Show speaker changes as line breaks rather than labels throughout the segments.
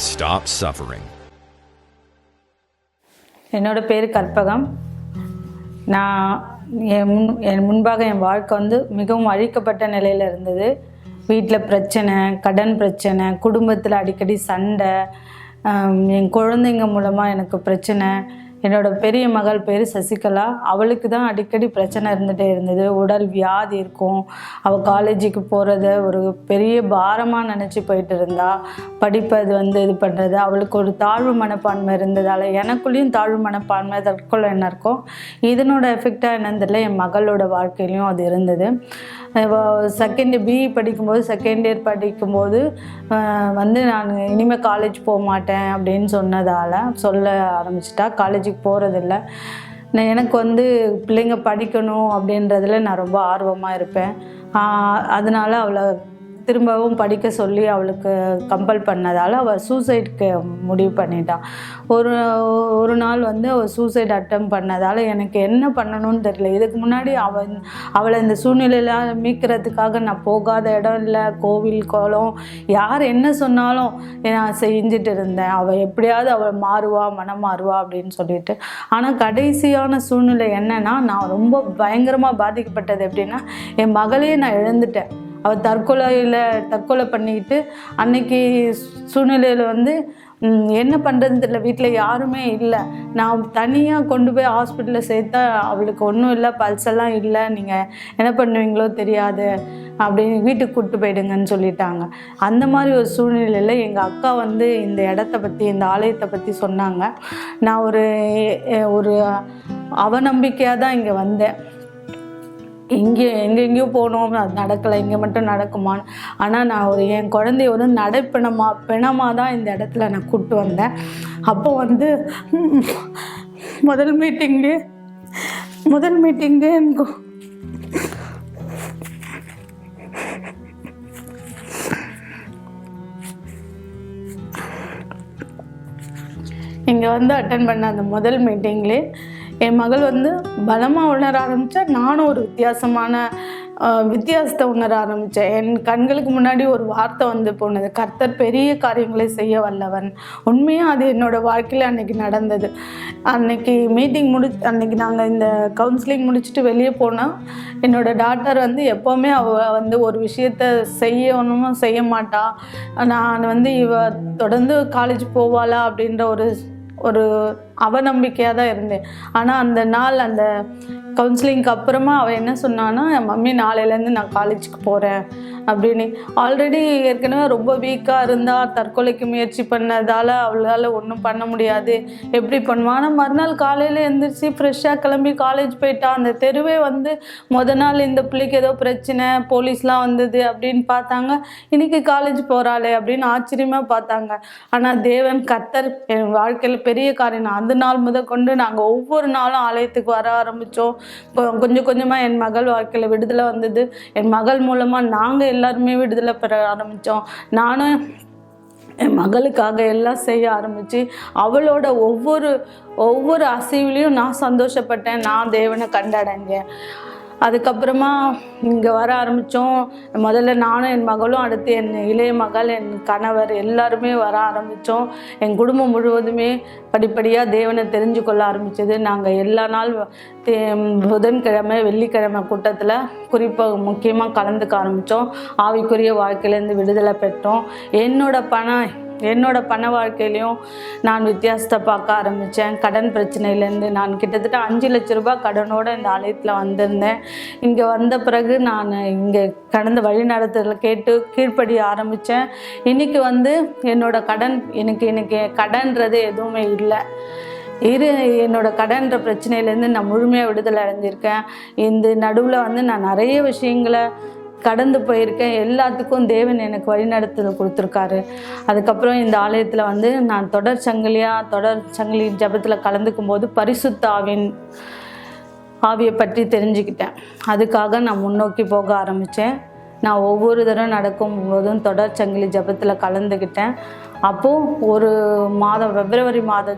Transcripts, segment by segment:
Stop suffering.
என்னோட பேர் கற்பகம். நான் என் முன்பாக என் வாழ்க்கை மிகவும் அழிக்கப்பட்ட நிலையில் இருந்தது. வீட்டில் பிரச்சனை, கடன் பிரச்சனை, குடும்பத்தில் அடிக்கடி சண்டை, என் குழந்தைங்க மூலமாக எனக்கு பிரச்சனை. என்னோடய பெரிய மகள் பேர் சசிகலா. அவளுக்கு தான் அடிக்கடி பிரச்சனை இருந்துகிட்டே இருந்தது. உடல் வியாதி இருக்கும். அவள் காலேஜுக்கு போகிறத ஒரு பெரிய பாரமாக நினச்சி போயிட்டு இருந்தா. படிப்பை இது பண்ணுறது. அவளுக்கு ஒரு தாழ்வு மனப்பான்மை இருந்ததால் எனக்குள்ளேயும் தாழ்வு மனப்பான்மை, தற்கொலை என்ன இருக்கும். இதனோட எஃபெக்டாக என்னன்னு தெரியல, என் மகளோட வாழ்க்கையிலையும் அது இருந்தது. பிஇ படிக்கும்போது செகண்ட் இயர் படிக்கும்போது நான் இனிமேல் காலேஜ் போக மாட்டேன் அப்படின்னு சொல்ல ஆரம்பிச்சிட்டா. காலேஜுக்கு போகிறதில்ல. எனக்கு பிள்ளைங்க படிக்கணும் அப்படின்றதுல நான் ரொம்ப ஆர்வமாக இருப்பேன். அதனால் அவளை திரும்பவும் படிக்க சொல்லி அவளுக்கு கம்பல் பண்ணதால் அவள் சூசைடுக்கு முடிவு பண்ணிட்டான். ஒரு நாள் அவள் சூசைட் அட்டம் பண்ணதால் எனக்கு என்ன பண்ணணும்னு தெரியல. இதுக்கு முன்னாடி அவளை இந்த சூழ்நிலையில் மீட்கிறதுக்காக நான் போகாத இடம் இல்லை. கோவில், கோலம், யார் என்ன சொன்னாலும் நான் செஞ்சுட்டு இருந்தேன். அவள் எப்படியாவது அவள் மனம் மாறுவா அப்படின்னு சொல்லிட்டு. ஆனால் கடைசியான சூழ்நிலை என்னன்னா, நான் ரொம்ப பயங்கரமாக பாதிக்கப்பட்டது எப்படின்னா, என் மகளையே நான் இழந்துட்டேன். அவள் தற்கொலை பண்ணிக்கிட்டு அன்னைக்கு சூழ்நிலையில் என்ன பண்ணுறதுன்னு தெரியல. வீட்டில் யாருமே இல்லை. நான் தனியாக கொண்டு போய் ஹாஸ்பிட்டலில் சேர்த்தா அவளுக்கு ஒன்றும் இல்லை, பல்செல்லாம் இல்லை, நீங்கள் என்ன பண்ணுவீங்களோ தெரியாது அப்படின்னு வீட்டுக்கு கூப்பிட்டு போயிடுங்கன்னு சொல்லிட்டாங்க. அந்த மாதிரி ஒரு சூழ்நிலையில் எங்கள் அக்கா இந்த இடத்த பற்றி, இந்த ஆலயத்தை பற்றி சொன்னாங்க. நான் ஒரு அவநம்பிக்கையாக தான் இங்கே வந்தேன். எங்கெங்கேயோ போனோம், அது நடக்கலை, இங்கே மட்டும் நடக்குமான்னு. ஆனால் நான் என் குழந்தைய பிணமாக தான் இந்த இடத்துல நான் கூப்பிட்டு வந்தேன். அப்போ முதல் மீட்டிங்லேயே எனக்கு இங்கே அட்டன் பண்ண அந்த முதல் மீட்டிங்லேயே என் மகள் பலமாக உணர ஆரம்பித்தா. நானும் ஒரு வித்தியாசத்தை உணர ஆரம்பித்தேன். என் கண்களுக்கு முன்னாடி ஒரு வார்த்தை போனது, கர்த்தர் பெரிய காரியங்களை செய்ய வல்லவன். உண்மையாக அது என்னோடய வாழ்க்கையில் அன்றைக்கி நடந்தது. அன்றைக்கி மீட்டிங் அன்றைக்கி நாங்கள் இந்த கவுன்சிலிங் முடிச்சுட்டு வெளியே போனால் என்னோடய டாக்டர் எப்போவுமே அவள் ஒரு விஷயத்த செய்ய மாட்டா. நான் இவ தொடர்ந்து காலேஜ் போவாளா அப்படின்ற ஒரு அவநம்பிக்கையாக தான் இருந்தேன். ஆனால் அந்த கவுன்சிலிங்க்கு அப்புறமா அவள் என்ன சொன்னான்னா, மம்மி நாளையிலேருந்து நான் காலேஜுக்கு போகிறேன் அப்படின்னு. ஆல்ரெடி ஏற்கனவே ரொம்ப வீக்காக இருந்தால், தற்கொலைக்கு முயற்சி பண்ணதால் அவளால் ஒன்றும் பண்ண முடியாது, எப்படி பண்ணுவான். ஆனால் மறுநாள் காலையில் எழுந்திரிச்சு ஃப்ரெஷ்ஷாக கிளம்பி காலேஜ் போயிட்டா. அந்த தெருவே நாள் இந்த பிள்ளைக்கு ஏதோ பிரச்சனை, போலீஸ்லாம் வந்தது அப்படின்னு பார்த்தாங்க. இன்றைக்கி காலேஜ் போகிறாளே அப்படின்னு ஆச்சரியமாக பார்த்தாங்க. ஆனால் தேவன் கர்த்தர் என் வாழ்க்கையில் பெரிய காரியம். அந்த நாள் முதற்கொண்டு நாங்கள் ஒவ்வொரு நாளும் ஆலயத்துக்கு வர ஆரம்பித்தோம். கொஞ்சம் கொஞ்சமாக என் மகள் வாழ்க்கையில் விடுதலை வந்தது. என் மகள் மூலமாக நாங்கள் எல்லாருமே விடுதலை பெற ஆரம்பித்தோம். நானும் என் மகளுக்காக எல்லாம் செய்ய ஆரம்பித்து அவளோட ஒவ்வொரு அசைவிலையும் நான் சந்தோஷப்பட்டேன். நான் தேவனை கண்டடைஞ்சேன். அதுக்கப்புறமா இங்கே வர ஆரம்பித்தோம். முதல்ல நானும் என் மகளும், அடுத்து என் இளைய மகள், என் கணவர் எல்லாருமே வர ஆரம்பித்தோம். என் குடும்பம் முழுவதுமே படிப்படியாக தேவனை தெரிஞ்சு கொள்ள ஆரம்பித்தது. நாங்கள் எல்லா நாள் புதன்கிழமை, வெள்ளிக்கிழமை கூட்டத்தில் குறிப்பாக முக்கியமாக கலந்துக்க ஆரம்பித்தோம். ஆவிக்குரிய வாழ்க்கையிலேருந்து விடுதலை பெற்றோம். என்னோட பண வாழ்க்கையிலையும் நான் வித்தியாசத்தை பார்க்க ஆரம்பித்தேன். கடன் பிரச்சனையிலேருந்து நான் கிட்டத்தட்ட 5 லட்ச ரூபாய் கடனோடு இந்த ஆலயத்தில் வந்திருந்தேன். இங்கே வந்த பிறகு நான் இங்கே கடந்த வழிநடத்தலில் கேட்டு கீழ்ப்படிய ஆரம்பித்தேன். இன்றைக்கி என்னோட கடன் எனக்கு கடன்றது எதுவுமே இல்லை. என்னோட கடன்ற பிரச்சனையிலேருந்து நான் முழுமையாக விடுதலை அடைஞ்சிருக்கேன். இந்த நடுவில் நான் நிறைய விஷயங்களை கடந்து போயிருக்கேன். எல்லாத்துக்கும் தேவன் எனக்கு வழிநடத்தல் கொடுத்துருக்காரு. அதுக்கப்புறம் இந்த ஆலயத்தில் நான் தொடர் சங்கிலி ஜபத்தில் கலந்துக்கும் போது பரிசுத்த ஆவியை பற்றி தெரிஞ்சுக்கிட்டேன். அதுக்காக நான் முன்னோக்கி போக ஆரம்பித்தேன். நான் ஒவ்வொரு தடவை நடக்கும் போதும் தொடர் சங்கிலி ஜபத்தில் கலந்துக்கிட்டேன். அப்போது ஒரு மாதம் பிப்ரவரி மாத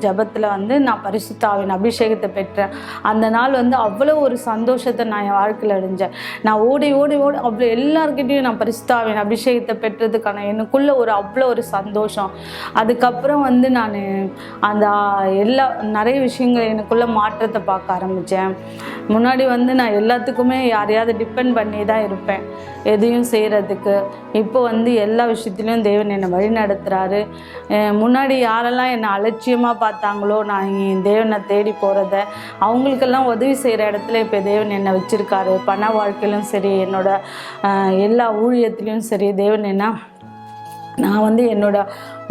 ஜபத்தில் வந்து நான் பரிசுத்த ஆவியின் அபிஷேகத்தை பெற்றேன். அந்த நாள் வந்து அவ்வளோ ஒரு சந்தோஷத்தை நான் என் வாழ்க்கையில் அடைஞ்சேன். நான் ஓடி ஓடி ஓடி அவ்வளோ எல்லாருக்கிட்டையும் நான் பரிசுத்த ஆவியின் அபிஷேகத்தை பெற்றதுக்கான எனக்குள்ள அவ்வளோ ஒரு சந்தோஷம். அதுக்கப்புறம் வந்து நான் அந்த நிறைய விஷயங்கள் எனக்குள்ள மாற்றத்தை பார்க்க ஆரம்பித்தேன். முன்னாடி வந்து நான் எல்லாத்துக்குமே யாரையாவது டிபெண்ட் பண்ணி தான் இருப்பேன் எதையும் செய்கிறதுக்கு. இப்போ வந்து எல்லா விஷயத்துலையும் தேவன் என்னை வழி நடத்துகிறாரு. முன்னாடி யாரெல்லாம் என்னை அலட்சியமாக பார்த்தாங்களோ, நான் தேவனை தேடி போகிறத அவங்களுக்கெல்லாம் உதவி செய்கிற இடத்துல இப்போ தேவன் என்னை வச்சுருக்காரு. பண வாழ்க்கையிலும் சரி, எல்லா ஊழியத்துலேயும் சரி, தேவன் நான் வந்து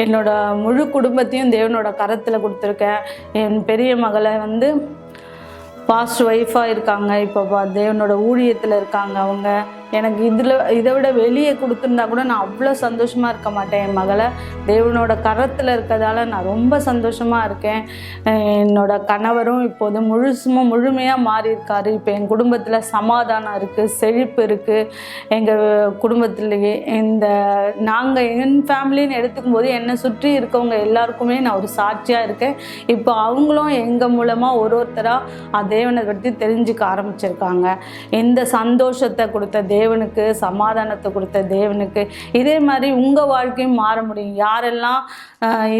என்னோட முழு குடும்பத்தையும் தேவனோட கரத்தில் கொடுத்துருக்கேன். என் பெரிய மகளை வந்து பாஸ்ட் ஒய்ஃபாக இருக்காங்க, இப்போ தேவனோட ஊழியத்தில் இருக்காங்க. அவங்க எனக்கு இதை விட வெளியே கொடுத்துருந்தா கூட நான் அவ்வளோ சந்தோஷமாக இருக்க மாட்டேன். என் மகளை தேவனோட கரத்தில் இருக்கிறதால நான் ரொம்ப சந்தோஷமாக இருக்கேன். என்னோட கணவரும் இப்போது முழுமையாக மாறி இருக்காரு. இப்போ என் குடும்பத்தில் சமாதானம் இருக்குது, செழிப்பு இருக்குது. எங்கள் குடும்பத்திலேயே என் ஃபேமிலின்னு எடுத்துக்கும் போது என்னை சுற்றி இருக்கவங்க எல்லாருக்குமே நான் ஒரு சாட்சியாக இருக்கேன். இப்போ அவங்களும் எங்கள் மூலமாக ஒருத்தராக தேவனை பற்றி தெரிஞ்சுக்க ஆரம்பிச்சிருக்காங்க. இந்த சந்தோஷத்தை கொடுத்த தேவனுக்கு, சமாதானத்தை கொடுத்த தேவனுக்கு இதே மாதிரி உங்கள் வாழ்க்கையும் மாற முடியும். யாரெல்லாம்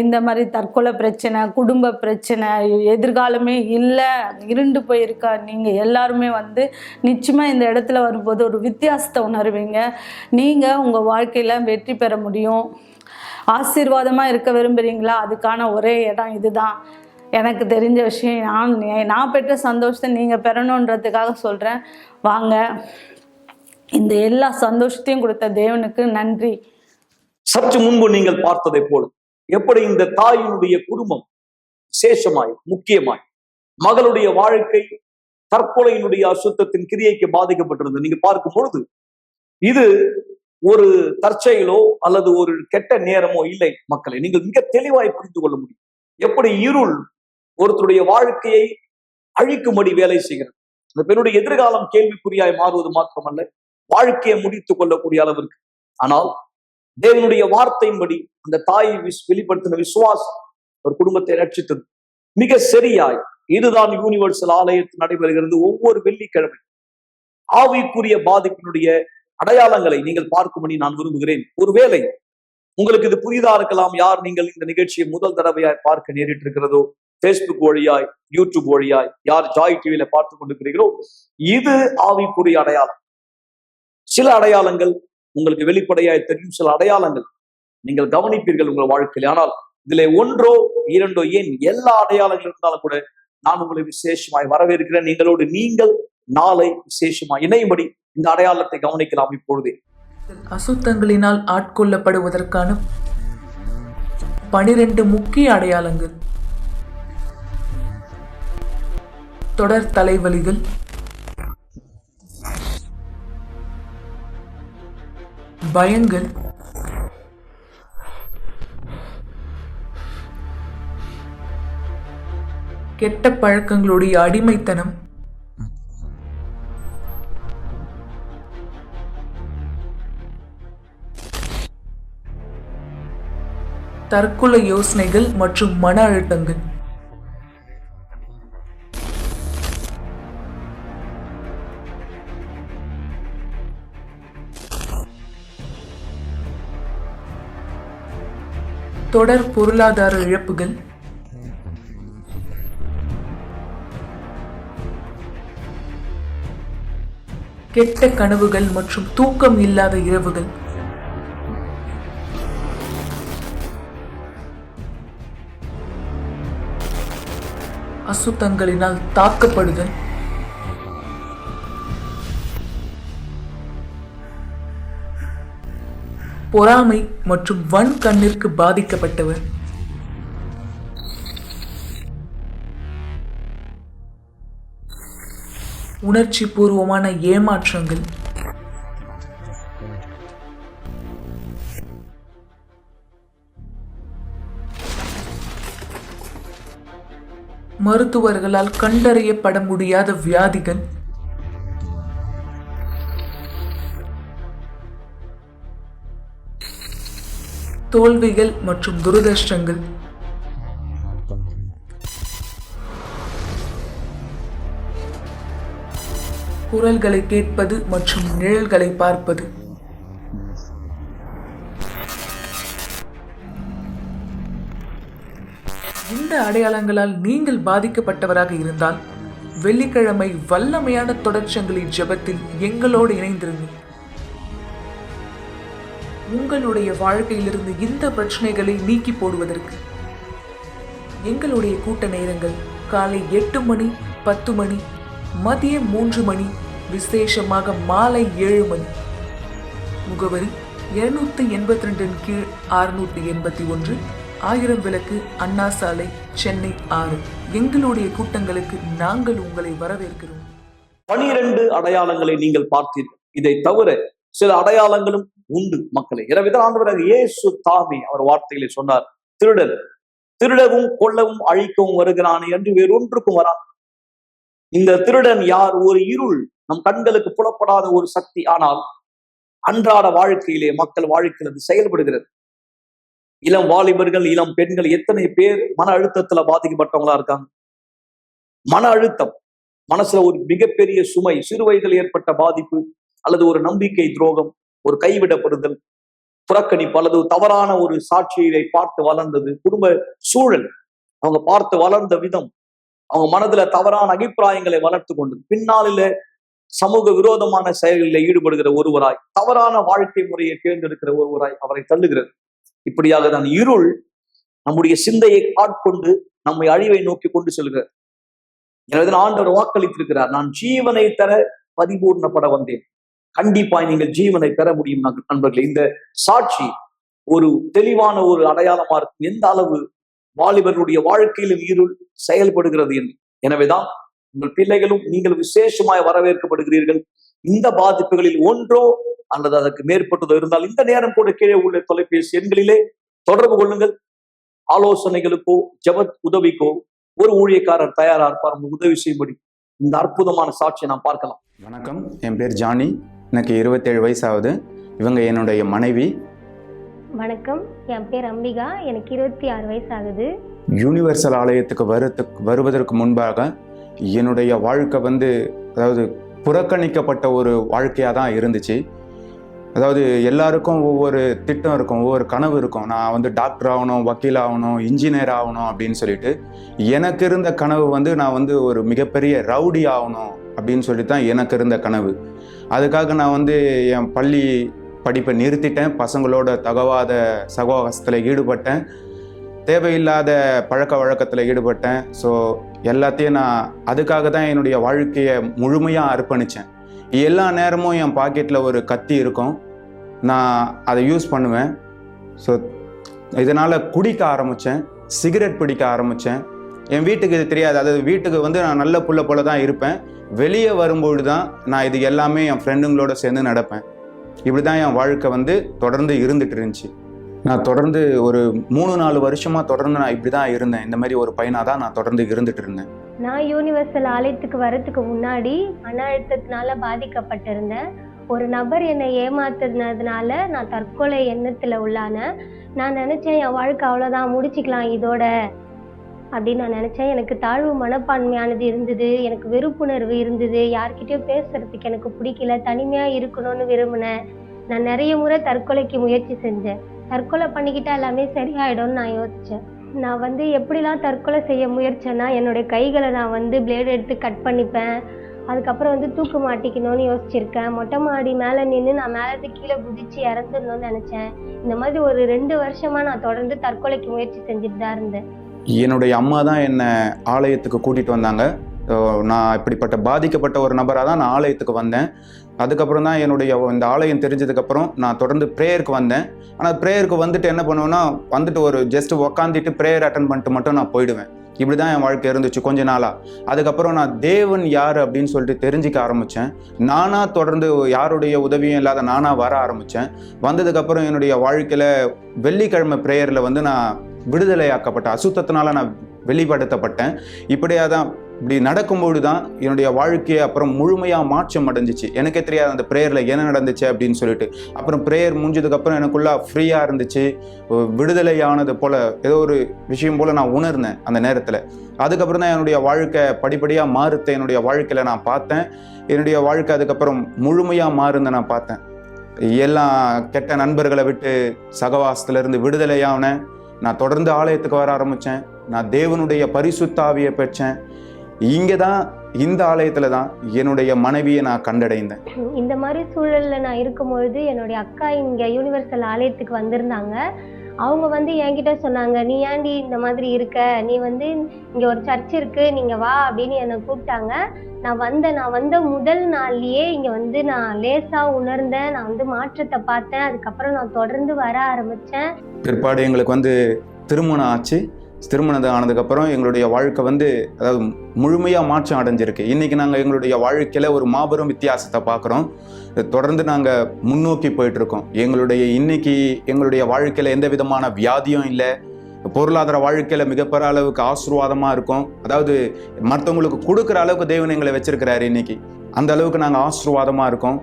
இந்த மாதிரி தற்கொலை பிரச்சனை, குடும்ப பிரச்சனை, எதிர்காலமே இல்லை, இருண்டு போயிருக்கா, நீங்கள் எல்லாருமே வந்து நிச்சயமாக இந்த இடத்துல வரும்போது ஒரு வித்தியாசத்தை உணர்வீங்க. நீங்கள் உங்கள் வாழ்க்கையில் வெற்றி பெற முடியும். ஆசீர்வாதமாக இருக்க விரும்புகிறீங்களா? அதுக்கான ஒரே இடம் இதுதான். எனக்கு தெரிஞ்ச விஷயம், நான் பெற்ற சந்தோஷத்தை நீங்கள் பெறணுன்றதுக்காக சொல்கிறேன். வாங்க, இந்த எல்லா சந்தோஷத்தையும் கொடுத்த தேவனுக்கு நன்றி.
சற்று முன்பு நீங்கள் பார்த்ததை போல எப்படி இந்த தாயினுடைய குடும்பம் விசேஷமாய், முக்கியமாய் மகளுடைய வாழ்க்கை தற்கொலையினுடைய அசுத்தத்தின் கிரியைக்கு பாதிக்கப்பட்டிருந்தது. நீங்க பார்க்கும் பொழுது இது ஒரு தற்செயலோ அல்லது ஒரு கெட்ட நேரமோ இல்லை. மக்களை நீங்கள் மிக தெளிவாய் புரிந்து கொள்ள முடியும். எப்படி இருள் ஒருத்தருடைய வாழ்க்கையை அழிக்கும்படி வேலை செய்கிறது. அந்த பெண்ணுடைய எதிர்காலம் கேள்விக்குறியாய் மாறுவது மாத்திரமல்ல, வாழ்க்கையை முடித்துக் கொள்ளக்கூடிய அளவிற்கு. ஆனால் தேவனுடைய வார்த்தையின்படி அந்த தாய் வெளிப்படுத்தின விசுவாசம் ஒரு குடும்பத்தை ரட்சித்தது. மிக சரியாய் இதுதான் யூனிவர்சல் ஆலயத்தில் நடைபெறுகிறது. ஒவ்வொரு வெள்ளிக்கிழமை ஆவிக்குரிய பாதிப்பினுடைய அடையாளங்களை நீங்கள் பார்க்கும்படி நான் விரும்புகிறேன். ஒருவேளை உங்களுக்கு இது புதிதா இருக்கலாம். யார் நீங்கள் இந்த நிகழ்ச்சியை முதல் தடவையாய் பார்க்க நேரிட்டு இருக்கிறதோ, பேஸ்புக் வழியாய், யூடியூப் வழியாய், யார் ஜாய் டிவியில பார்த்து கொண்டிருக்கிறீர்களோ, இது ஆவிக்குரிய அடையாளம். சில அடையாளங்கள் உங்களுக்கு வெளிப்படையாய் தெரியும், சில அடையாளங்கள் நீங்கள் கவனிப்பீர்கள் உங்கள் வாழ்க்கையில். ஆனால் இதுல ஒன்றோ இரண்டோ, ஏன் எல்லா அடையாளங்கள் இருந்தாலும் கூட நான் உங்களை விசேஷமாய் வரவேற்கிறேன். நீங்கள் நாளை விசேஷமாய் இணையும்படி இந்த அடையாளத்தை கவனிக்கலாம். இப்பொழுதே
அசுத்தங்களினால் ஆட்கொள்ளப்படுவதற்கான 12 முக்கிய அடையாளங்கள். தொடர் தலைவலிகள், பயங்கள், கெட்ட பழக்கங்களுடைய அடிமைத்தனம், தற்கொலை யோசனைகள் மற்றும் மன அழுத்தங்கள். தொடர் பொருளாதார இழப்புகள், கெட்ட கனவுகள் மற்றும் தூக்கம் இல்லாத இரவுகள், அசுத்தங்களினால் தாக்கப்படுதல், பொறாமை மற்றும் வன் கண்ணிற்கு பாதிக்கப்பட்டவர், உணர்ச்சி பூர்வமான ஏமாற்றங்கள், மருத்துவர்களால் கண்டறியப்பட முடியாத வியாதிகள், தோல்விகள் மற்றும் துரதிர்ஷ்டங்கள், குரல்களை கேட்பது மற்றும் நிழல்களை பார்ப்பது. இந்த அடையாளங்களால் நீங்கள் பாதிக்கப்பட்டவராக இருந்தால் வெள்ளிக்கிழமை வல்லமையான தொடர்ச்சங்கிலி ஜெபத்தில் எங்களோடு இணைந்திருங்கள். உங்களுடைய வாழ்க்கையிலிருந்து இந்த பிரச்சனைகளை நீக்கி போடுவதற்கு எங்களுடைய கூட்ட நேரங்கள் காலை 8 மணி, 10 மணி, மதியம் 3 மணி, விசேஷமாக மாலை 7 மணி. முகவரி 282 கீழ் 681 1000 விளக்கு, அண்ணா சாலை, சென்னை 6. எங்களுடைய கூட்டங்களுக்கு நாங்கள் உங்களை வரவேற்கிறோம்.
12 அடையாளங்களை நீங்கள் பார்த்தீர்கள். இதை தவிர சில அடையாளங்களும் உண்டு மக்களை. எனவேதான் ஆண்டவராகிய இயேசு தாமே அவர் வார்த்தைகளை சொன்னார், திருடவும் கொல்லவும் அழிக்கவும் வருகிறானே என்று வேறொன்றுக்கும் வரான். இந்த திருடன் யார்? ஒரு இருள், நம் கண்களுக்கு புலப்படாத ஒரு சக்தி. ஆனால் அன்றாட வாழ்க்கையிலே மக்கள் வாழ்க்கையில் அது செயல்படுகிறது. இளம் வாலிபர்கள், இளம் பெண்கள் எத்தனை பேர் மன அழுத்தத்துல பாதிக்கப்பட்டவங்களா இருக்காங்க. மன அழுத்தம், மனசுல ஒரு மிகப்பெரிய சுமை, சிறு வயதில் ஏற்பட்ட பாதிப்பு அல்லது ஒரு நம்பிக்கை துரோகம், ஒரு கைவிடப்படுதல், புறக்கணிப்பு அல்லது தவறான ஒரு சாட்சியை பார்த்து வளர்ந்தது, குடும்ப சூழல், அவங்க பார்த்து வளர்ந்த விதம், அவங்க மனதுல தவறான அபிப்பிராயங்களை வளர்த்து கொண்டது, பின்னாளில சமூக விரோதமான செயல்களில் ஈடுபடுகிற ஒருவராய், தவறான வாழ்க்கை முறையை தேர்ந்தெடுக்கிற ஒருவராய் அவரை தள்ளுகிறது. இப்படியாக தான் இருள் நம்முடைய சிந்தையை ஆட்கொண்டு நம்மை அழிவை நோக்கி கொண்டு செல்கிறார். எனவே ஆண்டவர் வாக்களித்திருக்கிறார், நான் ஜீவனை தர பரிபூர்ணப்பட வந்தேன். கண்டிப்பாய் நீங்கள் ஜீவனை பெற முடியும் நண்பர்களே. இந்த சாட்சி ஒரு தெளிவான ஒரு அடையாளமா இருக்கும் எந்த அளவு வாலிபர்களுடைய வாழ்க்கையிலும் இருள் செயல்படுகிறது என்று. எனவேதான் உங்கள் பிள்ளைகளும் நீங்கள் விசேஷமாய் வரவேற்கப்படுகிறீர்கள். இந்த பாதிப்புகளில் ஒன்றோ அல்லது அதற்கு மேற்பட்டதோ இருந்தால் இந்த நேரம் கூட கீழே உள்ள தொலைபேசி எண்களிலே தொடர்பு கொள்ளுங்கள். ஆலோசனைகளுக்கோ ஜெப உதவிக்கோ ஒரு ஊழியக்காரர் தயாரா இருப்பார் உங்க உதவி செய்யும்படி. இந்த அற்புதமான சாட்சியை நாம் பார்க்கலாம்.
வணக்கம், என் பேர் ஜானி, எனக்கு 27 வயசு ஆகுது. இவங்க என்னுடைய மனைவி.
வணக்கம், என் பேர் அம்பிகா, எனக்கு 26 வயசு ஆகுது.
யூனிவர்சல் ஆலயத்துக்கு வருவதற்கு முன்பாக என்னுடைய வாழ்க்கை அதாவது புறக்கணிக்கப்பட்ட ஒரு வாழ்க்கையாக தான் இருந்துச்சு. அதாவது எல்லாருக்கும் ஒவ்வொரு திட்டம் இருக்கும், ஒவ்வொரு கனவு இருக்கும். நான் டாக்டர் ஆகணும், வக்கீல் ஆகணும், இன்ஜினியர் ஆகணும் அப்படின்னு சொல்லிட்டு எனக்கு இருந்த கனவு நான் ஒரு மிகப்பெரிய ரவுடி ஆகணும் அப்படின்னு சொல்லிட்டு தான் எனக்கு இருந்த கனவு. அதுக்காக நான் என் பள்ளி படிப்பை நிறுத்திட்டேன், பசங்களோட தகவாத சகவாசத்தில் ஈடுபட்டேன், தேவையில்லாத பழக்க வழக்கத்தில் ஈடுபட்டேன். ஸோ எல்லாத்தையும் நான் அதுக்காக தான் என்னுடைய வாழ்க்கையை முழுமையாக அர்ப்பணித்தேன். எல்லா நேரமும் என் பாக்கெட்டில் ஒரு கத்தி இருக்கும், நான் அதை யூஸ் பண்ணுவேன். ஸோ இதனால் குடிக்க ஆரம்பித்தேன், சிகரெட் பிடிக்க ஆரம்பித்தேன். என் வீட்டுக்கு இது தெரியாது. அதாவது வீட்டுக்கு நான் நல்ல புள்ள போல தான் இருப்பேன். வெளியே வரும்போது தான் நான் இது எல்லாமே என் ஃப்ரெண்டுங்களோட சேர்ந்து நடப்பேன். இப்படி தான் என் வாழ்க்கை தொடர்ந்து இருந்துட்டு இருந்துச்சு. நான் தொடர்ந்து ஒரு 3-4 வருஷமாக தொடர்ந்து நான் இப்படி தான் இருந்தேன். இந்த மாதிரி ஒரு பையனாக தான் நான் தொடர்ந்து இருந்துட்டு இருந்தேன்.
நான் யூனிவர்சல் ஆலயத்துக்கு வரத்துக்கு முன்னாடி மன அழுத்தத்தினால பாதிக்கப்பட்டிருந்தேன். ஒரு நபர் என்னை ஏமாத்துனதுனால நான் தற்கொலை எண்ணத்தில் உள்ளான. நான் நினச்சேன் என் வாழ்க்கை அவ்வளோதான், முடிச்சிக்கலாம் இதோட அப்படின்னு நான் நினச்சேன். எனக்கு தாழ்வு மனப்பான்மையானது இருந்தது, எனக்கு வெறுப்புணர்வு இருந்தது, யார்கிட்டயோ பேசுறதுக்கு எனக்கு பிடிக்கல, தனிமையாக இருக்கணும்னு விரும்பினேன். நான் நிறைய முறை தற்கொலைக்கு முயற்சி செஞ்சேன். தற்கொலை பண்ணிக்கிட்டா எல்லாமே சரியாயிடும்னு நான் யோசித்தேன். நான் எப்படிலாம் தற்கொலை செய்ய முயற்சேன்னா, என்னுடைய கைகளை நான் பிளேடு எடுத்து கட் பண்ணிப்பேன். அதுக்கப்புறம் தூக்கு மாட்டிக்கணும்னு யோசிச்சிருக்கேன். மொட்டை மாடி மேலே நின்று நான் மேலே கீழே குதிச்சு இறந்துடணும்னு நினச்சேன். இந்த மாதிரி ஒரு 2 வருஷமாக நான் தொடர்ந்து தற்கொலைக்கு முயற்சி செஞ்சுட்டு தான் இருந்தேன்.
என்னுடைய அம்மா தான் என்னை ஆலயத்துக்கு கூட்டிகிட்டு வந்தாங்க. நான் இப்படிப்பட்ட பாதிக்கப்பட்ட ஒரு நபராக தான் நான் ஆலயத்துக்கு வந்தேன். அதுக்கப்புறம் தான் என்னுடைய இந்த ஆலயம் தெரிஞ்சதுக்கப்புறம் நான் தொடர்ந்து ப்ரேயருக்கு வந்தேன். ஆனால் ப்ரேயருக்கு என்ன பண்ணுவேன்னா ஒரு ஜஸ்ட் உக்காந்துட்டு ப்ரேயர் அட்டன் பண்ணிட்டு மட்டும் நான் போயிடுவேன். இப்படி தான் என் வாழ்க்கை இருந்துச்சு கொஞ்ச நாளாக. அதுக்கப்புறம் நான் தேவன் யார் அப்படின்னு சொல்லிட்டு தெரிஞ்சிக்க ஆரம்பித்தேன். நானாக தொடர்ந்து யாருடைய உதவியும் இல்லாத நானாக வர ஆரம்பித்தேன். வந்ததுக்கப்புறம் என்னுடைய வாழ்க்கையில் வெள்ளிக்கிழமை ப்ரேயரில் நான் விடுதலையாக்கப்பட்டேன். அசுத்தத்தினால நான் வெளிப்படுத்தப்பட்டேன். இப்படியாக தான் இப்படி நடக்கும்போது தான் என்னுடைய வாழ்க்கையை அப்புறம் முழுமையாக மாற்றம் அடைஞ்சிச்சு. எனக்கே தெரியாது அந்த ப்ரேயரில் என்ன நடந்துச்சு அப்படின்னு சொல்லிட்டு. அப்புறம் ப்ரேயர் முடிஞ்சதுக்கப்புறம் எனக்குள்ள ஃப்ரீயாக இருந்துச்சு, விடுதலையானது போல் ஏதோ ஒரு விஷயம் போல் நான் உணர்ந்தேன் அந்த நேரத்தில். அதுக்கப்புறம் தான் என்னுடைய வாழ்க்கை படிப்படியாக மாறுத்த என்னுடைய வாழ்க்கையில் நான் பார்த்தேன். என்னுடைய வாழ்க்கை அதுக்கப்புறம் முழுமையாக மாறுந்த நான் பார்த்தேன். எல்லாம் கெட்ட நண்பர்களை விட்டு சகவாசத்திலிருந்து விடுதலையானேன். நான் தொடர்ந்து ஆலயத்துக்கு வர ஆரம்பித்தேன். நான் தேவனுடைய பரிசுத்த ஆவியை பெற்றேன். இங்கே தான் இந்த ஆலயத்தில் தான் என்னுடைய மனைவியை நான் கண்டடைந்தேன்.
இந்த மாதிரி சூழலில் நான் இருக்கும்பொழுது என்னுடைய அக்கா இங்கே யூனிவர்சல் ஆலயத்துக்கு வந்திருந்தாங்க. அவங்க என்கிட்ட சொன்னாங்க, நீ ஏன்டி இந்த மாதிரி இருக்க, நீ இங்கே ஒரு சர்ச் இருக்கு, நீங்கள் வா அப்படின்னு என்னை கூப்பிட்டாங்க. நான் வந்த முதல் நாள்லயே இங்கே நான் லேசாக உணர்ந்தேன். நான் மாற்றத்தை பார்த்தேன். அதுக்கப்புறம் நான் தொடர்ந்து வர ஆரம்பித்தேன்.
பிற்பாடு எங்களுக்கு திருமணம் ஆச்சு. திருமணம் ஆனதுக்கப்புறம் எங்களுடைய வாழ்க்கை அதாவது முழுமையாக மாற்றம் அடைஞ்சிருக்கு. இன்றைக்கி நாங்கள் எங்களுடைய வாழ்க்கையில் ஒரு மாபெரும் வித்தியாசத்தை பார்க்குறோம். தொடர்ந்து நாங்கள் முன்னோக்கி போயிட்டுருக்கோம். இன்னைக்கு எங்களுடைய வாழ்க்கையில் எந்த விதமான வியாதியும் இல்லை. பொருளாதார வாழ்க்கையில் மிகப்பெரிய அளவுக்கு ஆசீர்வாதமாக இருக்கும். அதாவது மற்றவங்களுக்கு கொடுக்குற அளவுக்கு தேவன் எங்களை வச்சிருக்கிறாரு. இன்னைக்கு அந்த அளவுக்கு நாங்கள் ஆசீர்வாதமாக இருக்கோம்.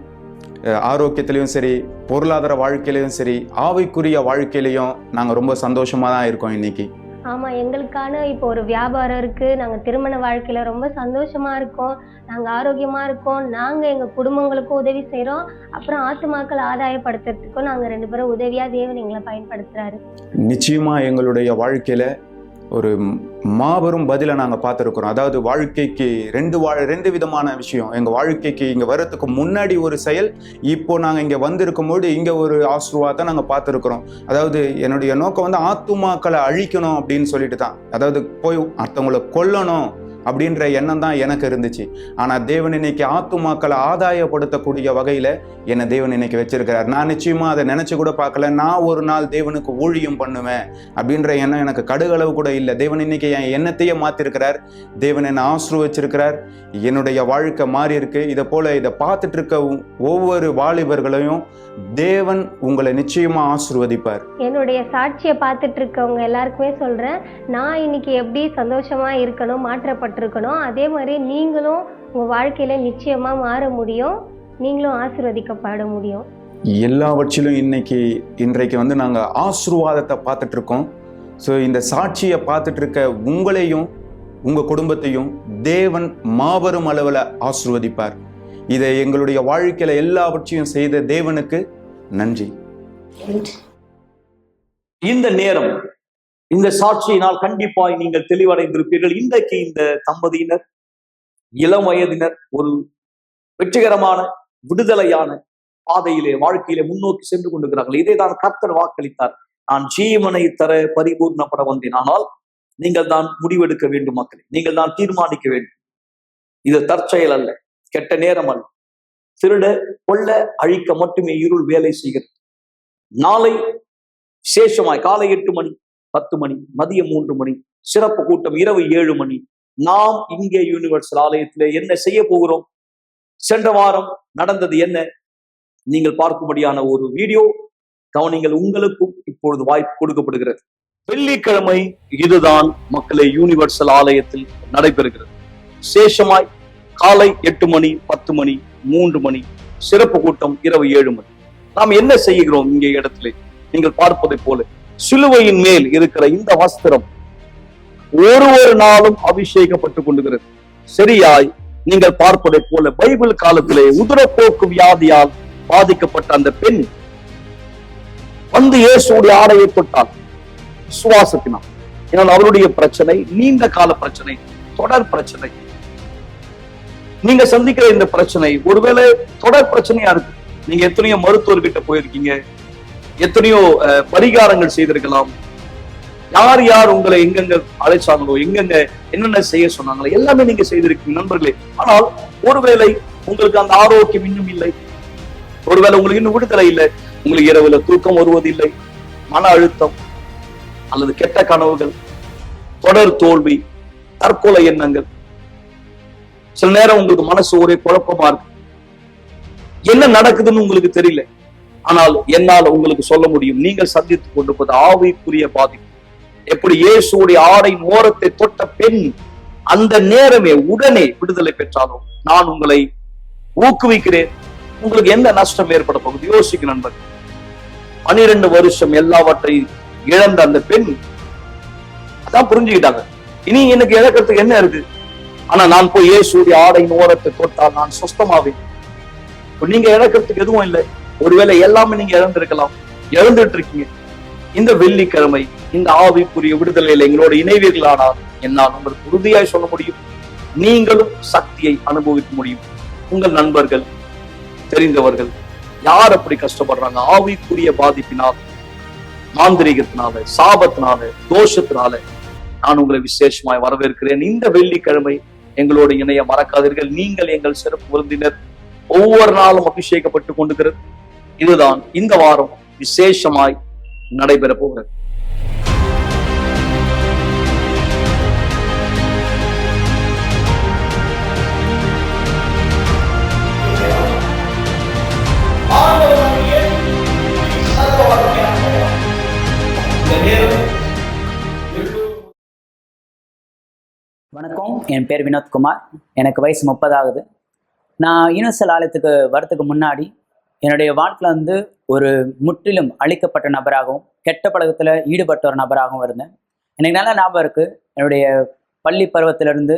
ஆரோக்கியத்திலையும் சரி, பொருளாதார வாழ்க்கையிலையும் சரி, ஆவிக்குரிய வாழ்க்கையிலையும் நாங்கள் ரொம்ப சந்தோஷமாக தான் இருக்கோம் இன்னைக்கு.
ஆமாம், எங்களுக்கான இப்போ ஒரு வியாபாரம் இருக்குது. நாங்கள் திருமண வாழ்க்கையில் ரொம்ப சந்தோஷமாக இருக்கோம். நாங்கள் ஆரோக்கியமாக இருக்கோம். நாங்கள் எங்கள் குடும்பங்களுக்கும் உதவி செய்கிறோம். அப்புறம் ஆத்துமாக்கள் ஆதாயப்படுத்துறதுக்கும் நாங்கள் 2 பேரும் உதவியாக தேவன் எங்களை பயன்படுத்துகிறாரு.
நிச்சயமாக எங்களுடைய வாழ்க்கையில் ஒரு மாபெரும் பதிலை நாங்கள் பார்த்துருக்குறோம். அதாவது வாழ்க்கைக்கு ரெண்டு விதமான விஷயம். எங்கள் வாழ்க்கைக்கு இங்கே வர்றதுக்கு முன்னாடி ஒரு செயல், இப்போ நாங்கள் இங்கே வந்திருக்கும்போது இங்கே ஒரு ஆசீர்வாதத்தை நாங்கள் பார்த்துருக்குறோம். அதாவது என்னுடைய நோக்கம் ஆத்துமாக்களை அழிக்கணும் அப்படின்னு சொல்லிட்டு தான், அதாவது போய் அடுத்தவங்களை கொல்லணும் அப்படின்ற எண்ணம் தான் எனக்கு இருந்துச்சு. ஆனால் தேவன் இன்னைக்கு ஆத்துமாக்களை ஆதாயப்படுத்தக்கூடிய வகையில் என்னை தேவன் இன்னைக்கு வச்சிருக்கிறார். நான் நிச்சயமாக அதை நினச்சி கூட பார்க்கல. நான் ஒரு நாள் தேவனுக்கு ஊழியம் பண்ணுவேன் அப்படின்ற எண்ணம் எனக்கு கடுகளவு கூட இல்லை. தேவன் இன்னைக்கு என் எண்ணத்தையே மாற்றிருக்கிறார். தேவன் என்னை ஆசீர்வதிச்சிருக்கிறார். என்னுடைய வாழ்க்கை மாறி இருக்கு. இதை பார்த்துட்டு இருக்க ஒவ்வொரு வாலிபர்களையும் தேவன் உங்களை நிச்சயமா ஆசீர்வதிப்பார்.
என்னுடைய சாட்சியை பார்த்துட்டு இருக்கவங்க எல்லாருக்குமே சொல்றேன், நான் இன்னைக்கு எப்படி சந்தோஷமா இருக்கணும், மாற்றப்பட்டிருக்கணும், அதே மாதிரி நீங்களும் உங்க வாழ்க்கையில நிச்சயமா மாற முடியும். நீங்களும் ஆசீர்வதிக்கப்பட முடியும்.
எல்லாவற்றிலும் இன்றைக்கு நாங்கள் ஆசீர்வாதத்தை பார்த்துட்டு இருக்கோம். ஸோ இந்த சாட்சியை பார்த்துட்டு இருக்க உங்களையும் உங்கள் குடும்பத்தையும் தேவன் மாபெரும் அளவில் ஆசீர்வதிப்பார். இதை எங்களுடைய வாழ்க்கையில எல்லாவற்றையும் செய்த தேவனுக்கு நன்றி.
இந்த நேரம் இந்த சாட்சியினால் கண்டிப்பாய் நீங்கள் தெளிவடைந்திருப்பீர்கள். இன்றைக்கு இந்த தம்பதியினர், இளம் வயதினர் ஒரு வெற்றிகரமான விடுதலையான பாதையிலே வாழ்க்கையிலே முன்னோக்கி சென்று கொண்டிருக்கிறார்கள். இதை தான் கர்த்தர் வாக்களித்தார், நான் ஜீவனை தர பரிபூர்ணப்பட வந்தேன். ஆனால் நீங்கள் தான் முடிவெடுக்க வேண்டும் மக்களே, நீங்கள் தான் தீர்மானிக்க வேண்டும். இது தற்செயல் அல்ல, கெட்ட நேரம் அல்ல. திருட, கொள்ள, அழிக்க மட்டுமே இருள் வேலை செய்கிறது. நாளை விசேஷமாய் காலை 8 மணி, 10 மணி, மதியம் 3 மணி, சிறப்பு கூட்டம் இரவு 7 மணி. நாம் இங்கே யூனிவர்சல் ஆலயத்திலே என்ன செய்ய போகிறோம், சென்ற வாரம் நடந்தது என்ன, நீங்கள் பார்க்கும்படியான ஒரு வீடியோ கவனிங்கள். உங்களுக்கும் இப்பொழுது வாய்ப்பு கொடுக்கப்படுகிறது. வெள்ளிக்கிழமை இதுதான் மக்களே யூனிவர்சல் ஆலயத்தில் நடைபெறுகிறது. விசேஷமாய் காலை 8 மணி, 10 மணி, 3 மணி, சிறப்பு கூட்டம் இரவு 7 மணி. நாம் என்ன செய்கிறோம் இங்கே இடத்துல நீங்கள் பார்ப்பதை போல சிலுவையின் மேல் இருக்கிற இந்த வஸ்திரம் ஒரு நாளும் அபிஷேகப்பட்டுக் கொண்டிருக்கிறது. சரியாய் நீங்கள் பார்ப்பதை போல பைபிள் காலத்திலே உதிரப்போக்கு வியாதியால் பாதிக்கப்பட்ட அந்த பெண் இயேசுடைய ஆடையை தொட்டால் விசுவாசத்தினால். ஏனால் அவருடைய பிரச்சனை நீண்ட கால பிரச்சனை, தொடர் பிரச்சனை. நீங்க சந்திக்கிற இந்த பிரச்சனை ஒருவேளை தொடர் பிரச்சனையா இருக்கு. நீங்க எத்தனையோ மருத்துவர்கிட்ட போயிருக்கீங்க, எத்தனையோ பரிகாரங்கள் செய்திருக்கலாம். யார் யார் உங்களை எங்கெங்க அழைச்சாங்களோ, எங்கெங்க என்னென்ன செய்ய சொன்னாங்களோ எல்லாமே நீங்க செய்திருக்கீங்க நண்பர்களே. ஆனால் ஒருவேளை உங்களுக்கு அந்த ஆரோக்கியம் இன்னும் இல்லை, ஒருவேளை உங்களுக்கு இன்னும் விடுதலை இல்லை, உங்களுக்கு இரவுல தூக்கம் வருவதில்லை, மன அழுத்தம் அல்லது கெட்ட கனவுகள், தொடர் தோல்வி, தற்கொலை எண்ணங்கள். சில நேரம் உங்களுக்கு மனசு ஒரே குழப்பமா இருக்கு, என்ன நடக்குதுன்னு உங்களுக்கு தெரியல. ஆனால் என்னால் உங்களுக்கு சொல்ல முடியும், நீங்கள் சந்தித்துக் கொண்டிருப்பது ஆவிக்குரிய பாதிப்பு. எப்படி இயேசுடைய ஆடையின் ஓரத்தை தொட்ட பெண் அந்த நேரமே உடனே விடுதலை பெற்றாலும் நான் உங்களை ஊக்குவிக்கிறேன். உங்களுக்கு எந்த நஷ்டம் ஏற்பட போகுது யோசிக்க நண்பர். 12 வருஷம் எல்லாவற்றையும் இழந்த அந்த பெண் அதான் புரிஞ்சுக்கிட்டாங்க, இனி எனக்கு இழக்கிறதுக்கு என்ன இருக்கு, ஆனா நான் போய் இயேசுடைய ஆடையின் ஓரத்தை தொட்டால் நான் சுஸ்தமாவேன். நீங்க இழக்கிறதுக்கு எதுவும் இல்லை. ஒருவேளை எல்லாமே நீங்க இழந்திருக்கலாம், இழந்துட்டு இருக்கீங்க. இந்த வெள்ளிக்கிழமை இந்த ஆவிக்குரிய விடுதலையில எங்களோட இணைவீர்களானால் என்னால் உங்களுக்கு உறுதியாய் சொல்ல முடியும், நீங்களும் சக்தியை அனுபவிக்க முடியும். உங்கள் நண்பர்கள், தெரிந்தவர்கள் யார் அப்படி கஷ்டப்படுறாங்க ஆவிக்குரிய பாதிப்பினால், மாந்திரீகத்தினால, சாபத்தினால, தோஷத்தினால, நான் உங்களை விசேஷமாய் வரவேற்கிறேன். இந்த வெள்ளிக்கிழமை எங்களோட இணைய மறக்காதீர்கள். நீங்கள் எங்கள் சிறப்பு விருந்தினர். ஒவ்வொரு நாளும் அபிஷேகப்பட்டு கொண்டிருக்கிறது. இதுதான் இந்த வாரம் விசேஷமாய் நடைபெற போகிறது.
வணக்கம், என் பேர் வினோத்குமார். எனக்கு வயசு 30 ஆகுது. நான் யூனிவர்சல் ஆலயத்துக்கு வரத்துக்கு முன்னாடி என்னுடைய வாழ்க்கையில் ஒரு முற்றிலும் அழிக்கப்பட்ட நபராகவும் கெட்ட பழக்கத்தில் ஈடுபட்ட ஒரு நபராகவும் இருந்தேன். எனக்கு நல்ல ஞாபகம் இருக்குது, என்னுடைய பள்ளி பருவத்திலிருந்து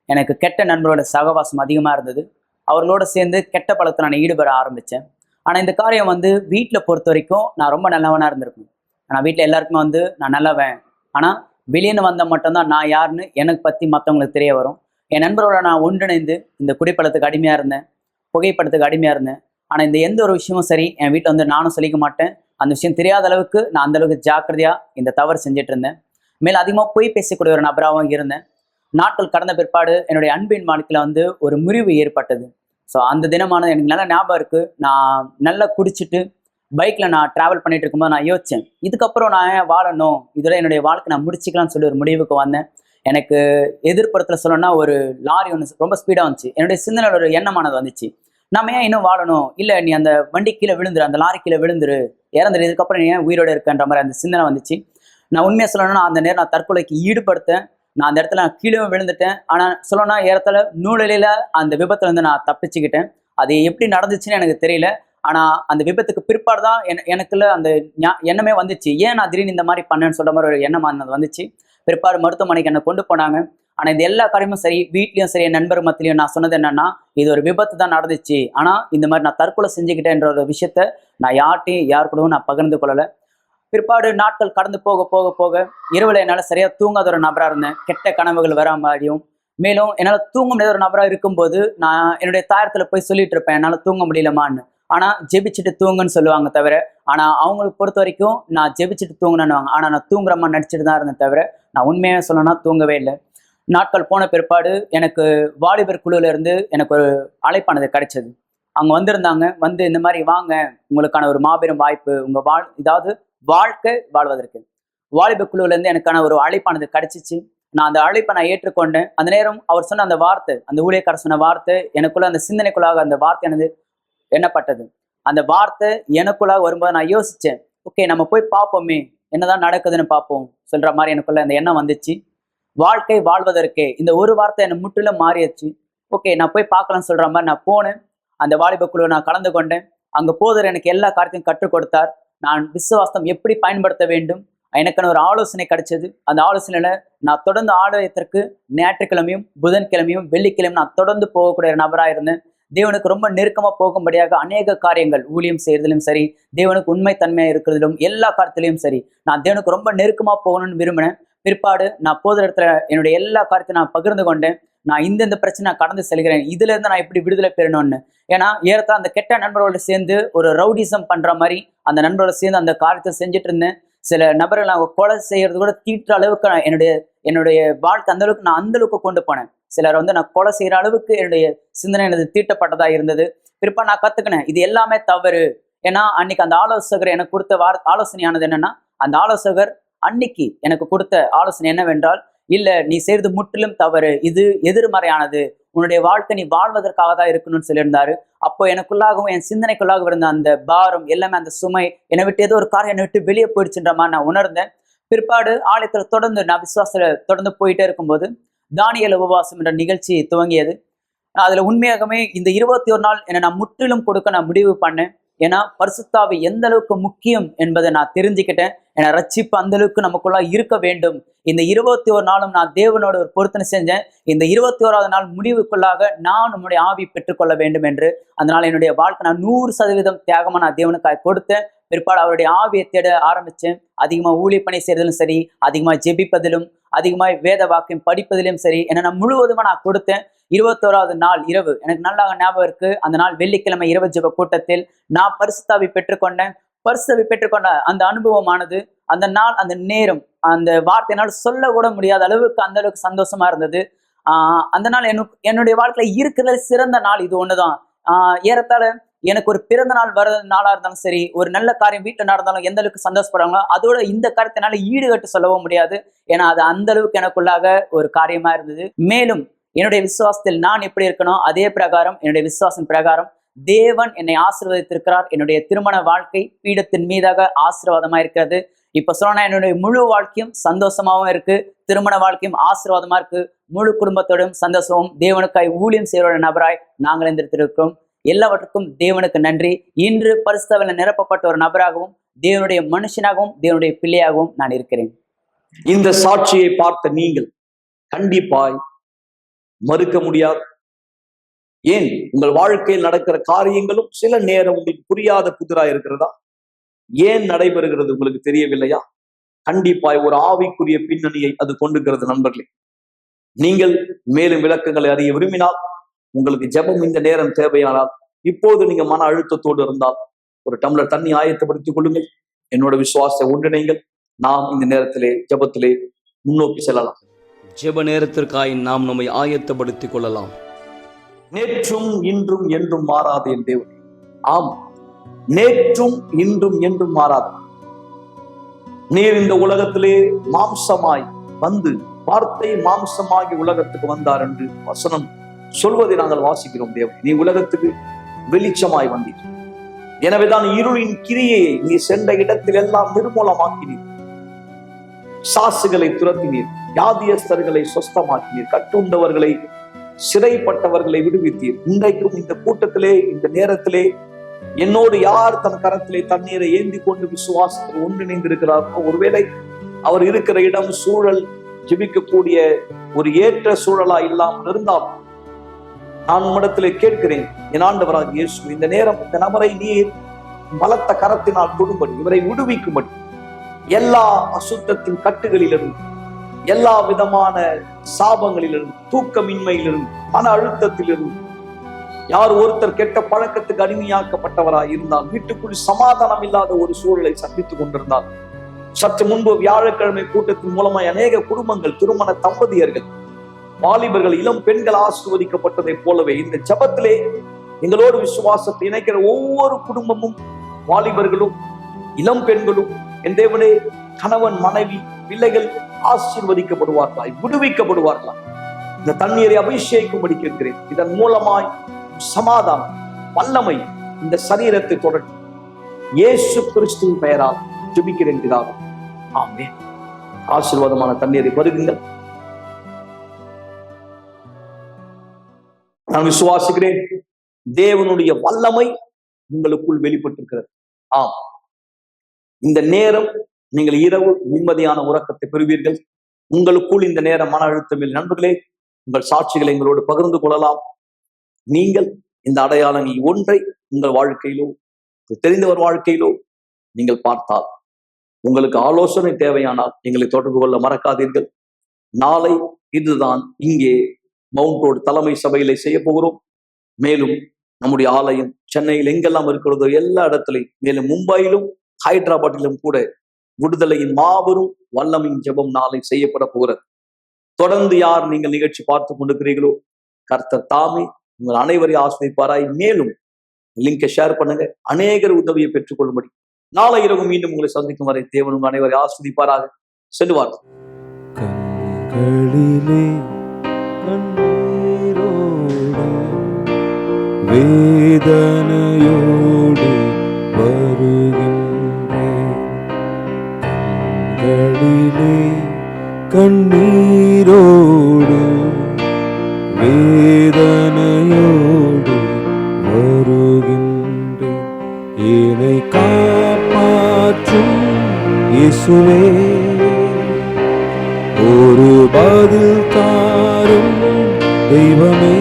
எனக்கு கெட்ட நண்பரோட சகவாசம் அதிகமாக இருந்தது. அவர்களோடு சேர்ந்து கெட்ட பழக்கத்தில் நான் ஈடுபட ஆரம்பித்தேன். ஆனால் இந்த காரியம் வீட்டில் பொறுத்த வரைக்கும் நான் ரொம்ப நல்லவனாக இருந்திருக்கேன். ஆனால் வீட்டில் எல்லாருக்குமே நான் நல்லவன், ஆனால் வெளியேன்னு வந்தால் மட்டும்தான் நான் யாருன்னு எனக்கு பற்றி மற்றவங்களுக்கு தெரிய வரும். என் நண்பரோட நான் ஒன்றிணைந்து இந்த குடிப்பழத்துக்கு அடிமையாக இருந்தேன், புகைப்படத்துக்கு அடிமையாக இருந்தேன். ஆனால் இந்த எந்த ஒரு விஷயமும் சரி என் வீட்டில் நானும் சொல்லிக்க மாட்டேன். அந்த விஷயம் தெரியாத அளவுக்கு நான் அந்தளவுக்கு ஜாக்கிரதையாக இந்த தவறு செஞ்சுட்டு இருந்தேன். மேலும் அதிகமாக பொய் பேசக்கூடிய ஒரு நபராகவும் இருந்தேன். நாட்கள் கடந்த பிற்பாடு என்னுடைய அன்பின் வாழ்க்கையில் ஒரு முறிவு ஏற்பட்டது. ஸோ அந்த தினமானது எனக்கு நல்ல ஞாபகம் இருக்குது. நான் நல்லா குடிச்சிட்டு பைக்கில் நான் ட்ராவல் பண்ணிட்டு இருக்கும்போது நான் யோசித்தேன், இதுக்கப்புறம் நான் ஏன் வாழணும், இதோட என்னுடைய வாழ்க்கை நான் முடிச்சிக்கலாம்னு சொல்லி ஒரு முடிவுக்கு வந்தேன். எனக்கு எதிர்ப்புறத்தில் சொல்லணும்னா ஒரு லாரி ஒன்று ரொம்ப ஸ்பீடாக வந்துச்சு. என்னுடைய சிந்தனையில் ஒரு எண்ணமானது வந்துச்சு, நம்ம ஏன் இன்னும் வாழணும், இல்லை நீ அந்த வண்டி கீழே விழுந்துரு, அந்த லாரி கீழே விழுந்துரு, இறந்துரு, இதுக்கப்புறம் நீ ஏன் உயிரோடு இருக்கன்ற மாதிரி அந்த சிந்தனை வந்துச்சு. நான் உண்மையாக சொல்லணும்னா அந்த நேரம் நான் தற்கொலைக்கு ஈடுபடுத்தேன். நான் அந்த இடத்துல நான் கீழே விழுந்துட்டேன். ஆனால் சொல்லணும்னா ஏறத்தாழ நூலிலையில் அந்த விபத்துலேருந்து நான் தப்பிச்சுக்கிட்டேன். அது எப்படி நடந்துச்சுன்னு எனக்கு தெரியல. ஆனால் அந்த விபத்துக்கு பிற்பாடு தான் எனக்குள்ள அந்த எண்ணமே வந்துச்சு, ஏன் நான் திடீர்னு இந்த மாதிரி பண்ணேன்னு சொல்கிற மாதிரி ஒரு எண்ணம் வந்துச்சு. பிற்பாடு மருத்துவமனைக்கு என்னை கொண்டு போனாங்க. ஆனால் இது எல்லா காரியமும் சரி, வீட்லேயும் சரி, என் நண்பர் மத்தியிலையும் நான் சொன்னது என்னன்னா, இது ஒரு விபத்து தான் நடந்துச்சு, ஆனால் இந்த மாதிரி நான் தற்கொலை செஞ்சுக்கிட்டேன்ற ஒரு விஷயத்த நான் யார் கூடவும் நான் பகிர்ந்து கொள்ளலை. பிற்பாடு நாட்கள் கடந்து போக போக போக இரவில் என்னால் சரியாக தூங்காத ஒரு நபராக இருந்தேன். கெட்ட கனவுகள் வர மாதிரியும், மேலும் என்னால் தூங்க முடியாத ஒரு நபராக இருக்கும்போது நான் என்னுடைய தாயத்தில் போய் சொல்லிட்டு இருப்பேன், என்னால் தூங்க முடியலமான்னு. ஆனால் ஜெபிச்சுட்டு தூங்குன்னு சொல்லுவாங்க தவிர, ஆனால் அவங்களுக்கு பொறுத்த வரைக்கும் நான் ஜெபிச்சுட்டு தூங்கினேன்னுவாங்க. ஆனால் நான் தூங்குறமா நடிச்சுட்டு தான் இருந்தேன் தவிர நான் உண்மையாக சொல்லணும்னா தூங்கவே இல்லை. நாட்கள் போன பிற்பாடு எனக்கு வாலிபர் குழுவிலேருந்து எனக்கு ஒரு அழைப்பானது கிடைச்சது. அவங்க வந்திருந்தாங்க, இந்த மாதிரி வாங்க, உங்களுக்கான ஒரு மாபெரும் வாய்ப்பு, உங்கள் வாழ்க்கை வாழ்வதற்கு வாலிபர் குழுவிலேருந்து எனக்கான ஒரு அழைப்பானது கிடைச்சிச்சு. நான் அந்த அழைப்பை நான் ஏற்றுக்கொண்டேன். அந்த நேரம் அவர் சொன்ன அந்த வார்த்தை, அந்த ஊழியக்காரர் சொன்ன வார்த்தை எனக்குள்ள, அந்த சிந்தனைக்குள்ளாக அந்த வார்த்தை எனது எண்ணப்பட்டது. அந்த வார்த்தை எனக்குள்ளாக வரும்போது நான் யோசித்தேன், ஓகே நம்ம போய் பார்ப்போமே, என்னதான் நடக்குதுன்னு பார்ப்போம் சொல்கிற மாதிரி எனக்குள்ள அந்த எண்ணம் வந்துச்சு. வாழ்க்கை வாழ்வதற்கே இந்த ஒரு வார்த்தை என்னை முற்றிலும் மாறிடுச்சு. ஓகே நான் போய் பார்க்கலாம்னு சொல்கிற மாதிரி நான் போனேன். அந்த வாலிப குழுவை நான் கலந்து கொண்டேன். அங்கே போதர் எனக்கு எல்லா காரியத்தையும் கற்றுக் கொடுத்தார். நான் விசுவாசம் எப்படி பயன்படுத்த வேண்டும் எனக்கான ஒரு ஆலோசனை கிடைச்சது. அந்த ஆலோசனையில் நான் தொடர்ந்து ஆலயத்திற்கு ஞாயிற்றுக்கிழமையும் புதன்கிழமையும் வெள்ளிக்கிழமையும் நான் தொடர்ந்து போகக்கூடிய ஒரு நபராக இருந்தேன். தேவனுக்கு ரொம்ப நெருக்கமாக போகும்படியாக அநேக காரியங்கள், ஊழியம் செய்யறதிலும் சரி, தேவனுக்கு உண்மை தன்மையாக இருக்கிறதிலும், எல்லா காரியத்திலையும் சரி, நான் தேவனுக்கு ரொம்ப நெருக்கமாக போகணும்னு விரும்பினேன். பிற்பாடு நான் போகிற இடத்துல என்னுடைய எல்லா காரியத்தையும் நான் பகிர்ந்து கொண்டேன். நான் இந்த பிரச்சனை நான் கடந்து செல்கிறேன், இதுல இருந்து நான் எப்படி விடுதலை பெறணும்னு. ஏன்னா ஏறத்தாழ அந்த கெட்ட நண்பர்களோட சேர்ந்து ஒரு ரவுடிசம் பண்ற மாதிரி அந்த நண்பரோட சேர்ந்து அந்த காரியத்தை செஞ்சுட்டு இருந்தேன். சில நபர்கள் நான் கொலை செய்யறது கூட தீட்டுற அளவுக்கு என்னுடைய வாழ்க்கை அந்த அளவுக்கு நான் அந்த அளவுக்கு கொண்டு போனேன். சிலர் நான் கொலை செய்யற அளவுக்கு என்னுடைய சிந்தனை எனது தீட்டப்பட்டதா இருந்தது. பிற்பாடு நான் கத்துக்கினேன் இது எல்லாமே தவறு. ஏன்னா அன்னைக்கு அந்த ஆலோசகர் எனக்கு கொடுத்த ஆலோசனையானது என்னன்னா, அந்த ஆலோசகர் அன்னைக்கு எனக்கு கொடுத்த ஆலோசனை என்னவென்றால், இல்ல நீ செய்யறது முற்றிலும் தவறு, இது எதிர்மறையானது, உன்னுடைய வாழ்க்கை நீ வாழ்வதற்காக தான் இருக்கணும்னு சொல்லியிருந்தாரு. அப்போ எனக்குள்ளாகவும் என் சிந்தனைக்குள்ளாக இருந்த அந்த பாரம் எல்லாமே, அந்த சுமை என்னை விட்டு ஏதோ ஒரு காரியம் என்னை விட்டு வெளியே போயிடுச்சுன்ற மாதிரி நான் உணர்ந்தேன். பிற்பாடு ஆலயத்தில் தொடர்ந்து நான் விசுவாசத்துல தொடர்ந்து போயிட்டே இருக்கும்போது தானியேல் உபவாசம் என்ற நிகழ்ச்சி துவங்கியது. அதுல உண்மையாகவே இந்த 21 நாள் என்னை நான் முற்றிலும் கொடுக்க நான் முடிவு பண்ணேன். ஏன்னா பரிசுத்தாவி எந்த அளவுக்கு முக்கியம் என்பதை நான் தெரிஞ்சுக்கிட்டேன். ஏன்னா ரட்சிப்பு அந்த அளவுக்கு நமக்குள்ள இருக்க வேண்டும். இந்த 21 நாளும் நான் தேவனோட ஒரு பொருத்தனை செஞ்சேன். இந்த 21வது நாள் முடிவுக்குள்ளாக நான் உன்னுடைய ஆவி பெற்றுக்கொள்ள வேண்டும் என்று. அதனால என்னுடைய வாழ்க்கை நான் 100% தியாகமா நான் தேவனுக்காக கொடுத்தேன். பிற்பாடு அவருடைய ஆவியை தேட ஆரம்பிச்சேன். அதிகமா ஊழிய பணி செய்யறதிலும் சரி, அதிகமா ஜெபிப்பதிலும், அதிகமா வேத வாக்கியம் படிப்பதிலும் சரி, என்ன நான் முழுவதுமா நான் கொடுத்தேன். 21வது நாள் இரவு எனக்கு நல்லா ஞாபகம் இருக்கு. அந்த நாள் வெள்ளிக்கிழமை இரவு ஜெப கூட்டத்தில் நான் பரிசுத்தாவி பெற்றுக்கொண்டேன். பரிசுத்தாவி பெற்றுக்கொண்ட அந்த அனுபவமானது, அந்த நாள், அந்த நேரம், அந்த வார்த்தையினால் சொல்ல கூட முடியாத அளவுக்கு அந்த அளவுக்கு சந்தோஷமா இருந்தது. அந்த நாள் என்னுடைய வாழ்க்கையில இருக்கிற சிறந்த நாள் இது ஒண்ணுதான். ஏறத்தாழ எனக்கு ஒரு பிறந்த நாள் வர நாளா இருந்தாலும் சரி, ஒரு நல்ல காரியம் வீட்டில் நடந்தாலும் எந்த அளவுக்கு சந்தோஷப்படுறாங்களோ அதோட இந்த காரியத்தினால ஈடுகட்டு சொல்லவும் முடியாது. ஏன்னா அது அந்த அளவுக்கு எனக்குள்ளாக ஒரு காரியமா இருந்தது. மேலும் என்னுடைய விசுவாசத்தில் நான் எப்படி இருக்கணும், அதே பிரகாரம் என்னுடைய விசுவாசம் பிரகாரம் தேவன் என்னை ஆசீர்வதித்திருக்கிறார். என்னுடைய திருமண வாழ்க்கை பீடத்தின் மீதாக ஆசீர்வாதமா இருக்கிறது. இப்ப சொன்னா என்னுடைய முழு வாழ்க்கையும் சந்தோஷமாவும் இருக்கு, திருமண வாழ்க்கையும் ஆசீர்வாதமா இருக்கு. முழு குடும்பத்தோடும் சந்தோஷமும் தேவனுக்காய் ஊழியம் செய்கிற நபராய் நாங்கள் இருந்திருக்கிறோம். எல்லாவற்றுக்கும் தேவனுக்கு நன்றி. இன்று பரிசுத்தாவில நிரப்பப்பட்ட ஒரு நபராகவும், தேவனுடைய மனுஷனாகவும், தேவனுடைய பிள்ளையாகவும் நான் இருக்கிறேன்.
இந்த சாட்சியை பார்த்த நீங்கள் கண்டிப்பாய் மறுக்க முடியாது. ஏன், உங்கள் வாழ்க்கையில் நடக்கிற காரியங்களும் சில நேரம் உங்களுக்கு புரியாத புதிரா இருக்கிறதா? ஏன் நடைபெறுகிறது உங்களுக்கு தெரியவில்லையா? கண்டிப்பாய் ஒரு ஆவிக்குரிய பின்னணியை அது கொண்டுகிறது. நண்பர்களே, நீங்கள் மேலும் விளக்கங்களை அறிய விரும்பினால், உங்களுக்கு ஜெபம் இந்த நேரம் தேவையானால், இப்போது நீங்க மன அழுத்தத்தோடு இருந்தால் ஒரு டம்ளர் தண்ணி ஆயத்தப்படுத்திக் கொள்ளுங்கள். என்னோட விசுவாசத்தை ஒன்றிணைங்கள். நாம் இந்த நேரத்திலே ஜெபத்திலே முன்னோக்கி செல்லலாம்.
ஜெப நேரத்திற்காய் நாம் நம்மை ஆயத்தப்படுத்திக் கொள்ளலாம்.
நேற்றும் இன்றும் என்றும் மாறாத என் தேவன். ஆம், நேற்றும் இன்றும் என்றும் மாறாத நீர் இந்த உலகத்திலே மாம்சமாய் வந்து, வார்த்தை மாம்சமாகி உலகத்துக்கு வந்தார் என்று வசனம் சொல்வதை நாங்கள் வாசிக்கிறோம். தேவன், நீ உலகத்துக்கு வெளிச்சமாய் வந்தீர். எனவேதான் இருளின் கிரியையை நீ சென்ற இடத்தில் எல்லாம் நிர்மூலமாக்கினீர். சாசுகளை துரத்தினீர், வியாதியஸ்தர்களை சொஸ்தமாக்கினீர், கட்டுண்டவர்களை, சிறைப்பட்டவர்களை விடுவித்தீர். இன்றைக்கும் இந்த கூட்டத்திலே, இந்த நேரத்திலே என்னோடு யார் தன் கரத்திலே தண்ணீரை ஏந்தி கொண்டு விசுவாசத்தில் ஒன்றிணைந்திருக்கிறார்களோ, ஒருவேளை அவர் இருக்கிற இடம், சூழல், ஜெபிக்கக்கூடிய ஒரு ஏற்ற சூழலா இல்லாமல் இருந்தால், நான் உம்மிடத்திலே கேட்கிறேன், என் ஆண்டவராக இயேசு, இந்த நேரம் இந்த நபரை நீர் பலத்த கரத்தினால் தொடும்படி, இவரை விடுவிக்கும்படி, எல்லா அசுத்தத்தின் கட்டுகளிலிருந்து, எல்லா விதமான சாபங்களிலிருந்து, தூக்கமின்மையிலிருந்து, மன அழுத்தத்திலிருந்து, யார் ஒருத்தர் கெட்ட பழக்கத்துக்கு அடிமையாக்கப்பட்டவராய் இருந்தால், வீட்டுக்குள் சமாதானம் இல்லாத ஒரு சூழலை சந்தித்துக் கொண்டிருந்தால், சற்று முன்பு வியாழக்கிழமை கூட்டத்தின் மூலமாய் அநேக குடும்பங்கள், திருமண தம்பதியர்கள், வாலிபர்கள், இளம் பெண்கள் ஆசீர்வதிக்கப்பட்டதை போலவே இந்த ஜெபத்திலே எங்களோடு விசுவாசத்தை இணைக்கிற ஒவ்வொரு குடும்பமும், வாலிபர்களும், இளம் பெண்களும், என் தேவனே, கணவன், மனைவி, பிள்ளைகள் ஆசீர்வதிக்கப்படுவார்களாய், விடுவிக்கப்படுவார்களாய். இந்த தண்ணீரை அபிஷேகிக்கும்படி கேட்கிறேன். இதன் மூலமாய் சமாதானம், வல்லமை இந்த சரீரத்தை தொடரும். இயேசு கிறிஸ்துவின் பெயரால் ஜெபிக்கிறேன் பிதாவே, ஆமென். ஆசீர்வாதமான தண்ணீரை பருகுங்கள். நான் விசுவாசிக்கிறேன், தேவனுடைய வல்லமை உங்களுக்குள் வெளிப்பட்டிருக்கிறது. ஆம், இந்த நேரம் நீங்கள் இரவு நிம்மதியான உறக்கத்தை பெறுவீர்கள். உங்களுக்குள் இந்த நேரம் மன அழுத்தமில். நண்பர்களே, உங்கள் சாட்சிகளை எங்களோடு பகிர்ந்து கொள்ளலாம். நீங்கள் இந்த அடையாளங்கள் ஒன்றை உங்கள் வாழ்க்கையிலோ, தெரிந்தவர் வாழ்க்கையிலோ நீங்கள் பார்த்தால், உங்களுக்கு ஆலோசனை தேவையானால் எங்களை தொடர்பு கொள்ள மறக்காதீர்கள். நாளை இதுதான் இங்கே மவுண்ட் ரோடு தலைமை சபையிலே செய்ய போகிறோம். மேலும் நம்முடைய ஆலயம் சென்னையில் எங்கெல்லாம் இருக்கிறதோ எல்லா இடத்திலையும், மேலும் மும்பையிலும் ஹைதராபாத்திலும் கூட விடுதலையின் மாபெரும் வல்லமையின் ஜெபம் நாளை செய்யப்பட போகிறது. தொடர்ந்து யார் நீங்கள் நிகழ்ச்சி பார்த்து கொண்டிருக்கிறீர்களோ, கர்த்தர் தாமே உங்கள் அனைவரையும் ஆசீர்வதிப்பாராய். மேலும் லிங்கை ஷேர் பண்ணுங்க, அநேகர் உதவியை பெற்றுக்கொள்ளும்படி. நாளை இரவு மீண்டும் உங்களை சந்திக்கும் வரை தேவன் உங்கள் அனைவரை ஆசீர்வதிப்பாராக. செல்வார்.
கண்களிலே கண்ணீரோடு வேதனையோடு வருகின்றேன். கண்களிலே கண்ணீரோடு இயேசுவே ஒரு பதில் தாரும் தெய்வமே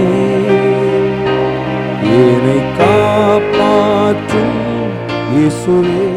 என்னை காப்பாற்றும் இயேசுவே